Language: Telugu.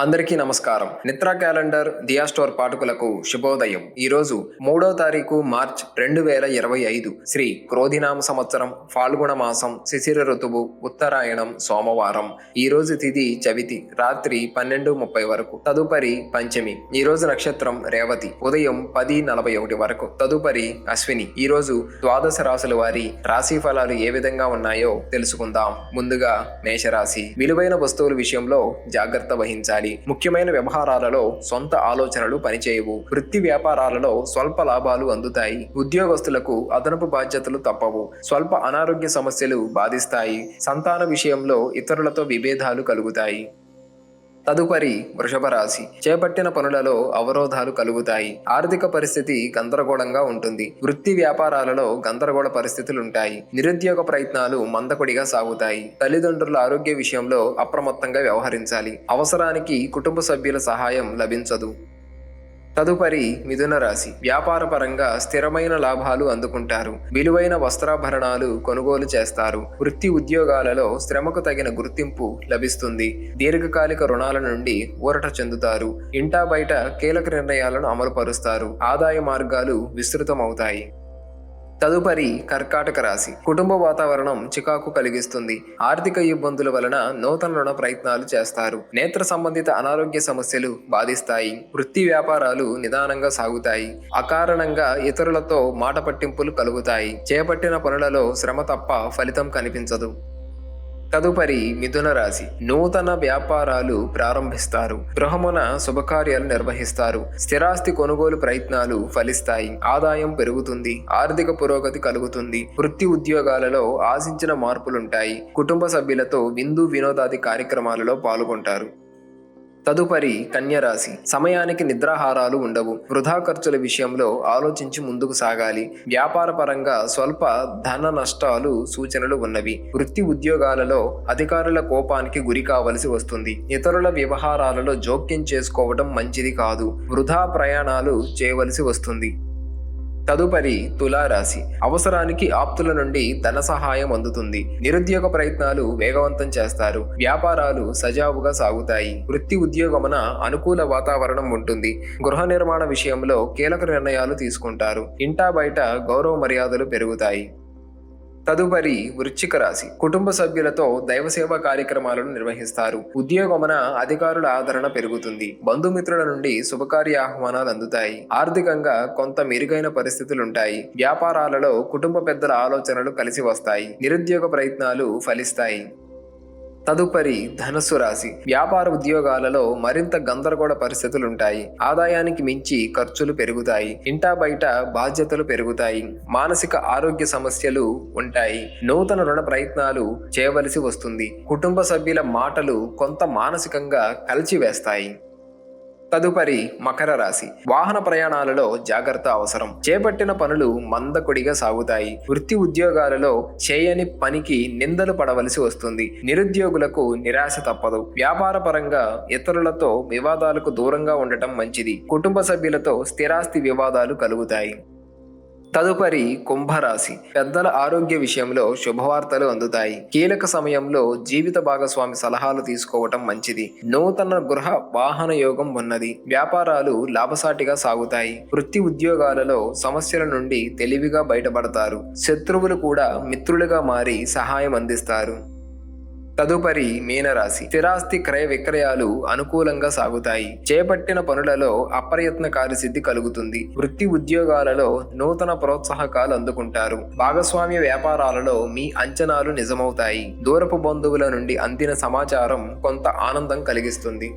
అందరికీ నమస్కారం. నిత్రా క్యాలెండర్ దియా స్టోర్ పాఠకులకు శుభోదయం. ఈరోజు 3వ తారీఖు మార్చ్ 2025 శ్రీ క్రోధినామ సంవత్సరం ఫాల్గుణ మాసం శిశిర ఋతువు ఉత్తరాయణం సోమవారం. ఈ రోజు తిథి చవితి రాత్రి 12:30 వరకు. తదుపరి పంచమి. ఈ రోజు నక్షత్రం రేవతి ఉదయం 10:41 వరకు. తదుపరి అశ్విని. ఈ రోజు ద్వాదశ రాశుల వారి రాశి ఫలాలు ఏ విధంగా ఉన్నాయో తెలుసుకుందాం. ముందుగా మేషరాశి. విలువైన వస్తువుల విషయంలో జాగ్రత్త వహించాలి. ముఖ్యమైన వ్యవహారాలలో సొంత ఆలోచనలు పనిచేయవు. వృత్తి వ్యాపారాలలో స్వల్ప లాభాలు అందుతాయి. ఉద్యోగస్తులకు అదనపు బాధ్యతలు తప్పవు. స్వల్ప అనారోగ్య సమస్యలు బాధిస్తాయి. సంతాన విషయంలో ఇతరులతో విభేదాలు కలుగుతాయి. తదుపరి వృషభ రాశి. చేపట్టిన పనులలో అవరోధాలు కలుగుతాయి. ఆర్థిక పరిస్థితి గందరగోళంగా ఉంటుంది. వృత్తి వ్యాపారాలలో గందరగోళ పరిస్థితులుంటాయి. నిరుద్యోగ ప్రయత్నాలు మందకొడిగా సాగుతాయి. తల్లిదండ్రుల ఆరోగ్య విషయంలో అప్రమత్తంగా వ్యవహరించాలి. అవసరానికి కుటుంబ సభ్యుల సహాయం లభించదు. తదుపరి మిథున రాశి. వ్యాపార పరంగా స్థిరమైన లాభాలు అందుకుంటారు. విలువైన వస్త్రాభరణాలు కొనుగోలు చేస్తారు. వృత్తి ఉద్యోగాలలో శ్రమకు తగిన గుర్తింపు లభిస్తుంది. దీర్ఘకాలిక రుణాల నుండి ఊరట చెందుతారు. ఇంటా బయట కీలక నిర్ణయాలను అమలు పరుస్తారు. ఆదాయ మార్గాలు విస్తృతమవుతాయి. తదుపరి కర్కాటక రాశి. కుటుంబ వాతావరణం చికాకు కలిగిస్తుంది. ఆర్థిక ఇబ్బందుల వలన నూతన రుణ ప్రయత్నాలు చేస్తారు. నేత్ర సంబంధిత అనారోగ్య సమస్యలు బాధిస్తాయి. వృత్తి వ్యాపారాలు నిదానంగా సాగుతాయి. అకారణంగా ఇతరులతో మాట పట్టింపులు కలుగుతాయి. చేపట్టిన పనులలో శ్రమ తప్ప ఫలితం కనిపించదు. తదుపరి మిథున రాశి. నూతన వ్యాపారాలు ప్రారంభిస్తారు. గృహమున శుభకార్యాలు నిర్వహిస్తారు. స్థిరాస్తి కొనుగోలు ప్రయత్నాలు ఫలిస్తాయి. ఆదాయం పెరుగుతుంది. ఆర్థిక పురోగతి కలుగుతుంది. వృత్తి ఉద్యోగాలలో ఆశించిన మార్పులుంటాయి. కుటుంబ సభ్యులతో విందు వినోదాది కార్యక్రమాలలో పాల్గొంటారు. తదుపరి కన్యరాశి. సమయానికి నిద్రాహారాలు ఉండవు. వృధా ఖర్చుల విషయంలో ఆలోచించి ముందుకు సాగాలి. వ్యాపార పరంగా స్వల్ప ధన నష్టాలు సూచనలు ఉన్నవి. వృత్తి ఉద్యోగాలలో అధికారుల కోపానికి గురి కావలసి వస్తుంది. ఇతరుల వ్యవహారాలలో జోక్యం చేసుకోవడం మంచిది కాదు. వృధా ప్రయాణాలు చేయవలసి వస్తుంది. తదుపరి తులారాశి. అవసరానికి ఆప్తుల నుండి ధన సహాయం అందుతుంది. నిరుద్యోగ ప్రయత్నాలు వేగవంతం చేస్తారు. వ్యాపారాలు సజావుగా సాగుతాయి. వృత్తి ఉద్యోగమున అనుకూల వాతావరణం ఉంటుంది. గృహ నిర్మాణ విషయంలో కీలక నిర్ణయాలు తీసుకుంటారు. ఇంటా బయట గౌరవ మర్యాదలు పెరుగుతాయి. తదుపరి వృశ్చిక రాశి. కుటుంబ సభ్యులతో దైవసేవ కార్యక్రమాలను నిర్వహిస్తారు. ఉద్యోగమున అధికారుల ఆదరణ పెరుగుతుంది. బంధుమిత్రుల నుండి శుభకార్య ఆహ్వానాలు అందుతాయి. ఆర్థికంగా కొంత మెరుగైన పరిస్థితులుంటాయి. వ్యాపారాలలో కుటుంబ పెద్దల ఆలోచనలు కలిసి వస్తాయి. నిరుద్యోగ ప్రయత్నాలు ఫలిస్తాయి. తదుపరి ధనుస్సు రాశి. వ్యాపార ఉద్యోగాలలో మరింత గందరగోళ పరిస్థితులుంటాయి. ఆదాయానికి మించి ఖర్చులు పెరుగుతాయి. ఇంటా బయట బాధ్యతలు పెరుగుతాయి. మానసిక ఆరోగ్య సమస్యలు ఉంటాయి. నూతన రుణ ప్రయత్నాలు చేయవలసి వస్తుంది. కుటుంబ సభ్యుల మాటలు కొంత మానసికంగా కలిచివేస్తాయి. తదుపరి మకర రాశి. వాహన ప్రయాణాలలో జాగ్రత్త అవసరం. చేపట్టిన పనులు మందకొడిగా సాగుతాయి. వృత్తి ఉద్యోగాలలో చేయని పనికి నిందలు పడవలసి వస్తుంది. నిరుద్యోగులకు నిరాశ తప్పదు. వ్యాపార పరంగా ఇతరులతో వివాదాలకు దూరంగా ఉండటం మంచిది. కుటుంబ సభ్యులతో స్థిరాస్తి వివాదాలు కలుగుతాయి. తదుపరి కుంభరాశి. పెద్దల ఆరోగ్య విషయంలో శుభవార్తలు అందుతాయి. కీలక సమయంలో జీవిత భాగస్వామి సలహాలు తీసుకోవటం మంచిది. నూతన గృహ వాహన యోగం ఉన్నది. వ్యాపారాలు లాభసాటిగా సాగుతాయి. వృత్తి ఉద్యోగాలలో సమస్యల నుండి తెలివిగా బయటపడతారు. శత్రువులు కూడా మిత్రులుగా మారి సహాయం అందిస్తారు. తదుపరి మీనరాశి. స్థిరాస్తి క్రయ విక్రయాలు అనుకూలంగా సాగుతాయి. చేపట్టిన పనులలో అప్రయత్న కార్యసిద్ధి కలుగుతుంది. వృత్తి ఉద్యోగాలలో నూతన ప్రోత్సాహకాలు అందుకుంటారు. భాగస్వామ్య వ్యాపారాలలో మీ అంచనాలు నిజమవుతాయి. దూరపు బంధువుల నుండి అందిన సమాచారం కొంత ఆనందం కలిగిస్తుంది.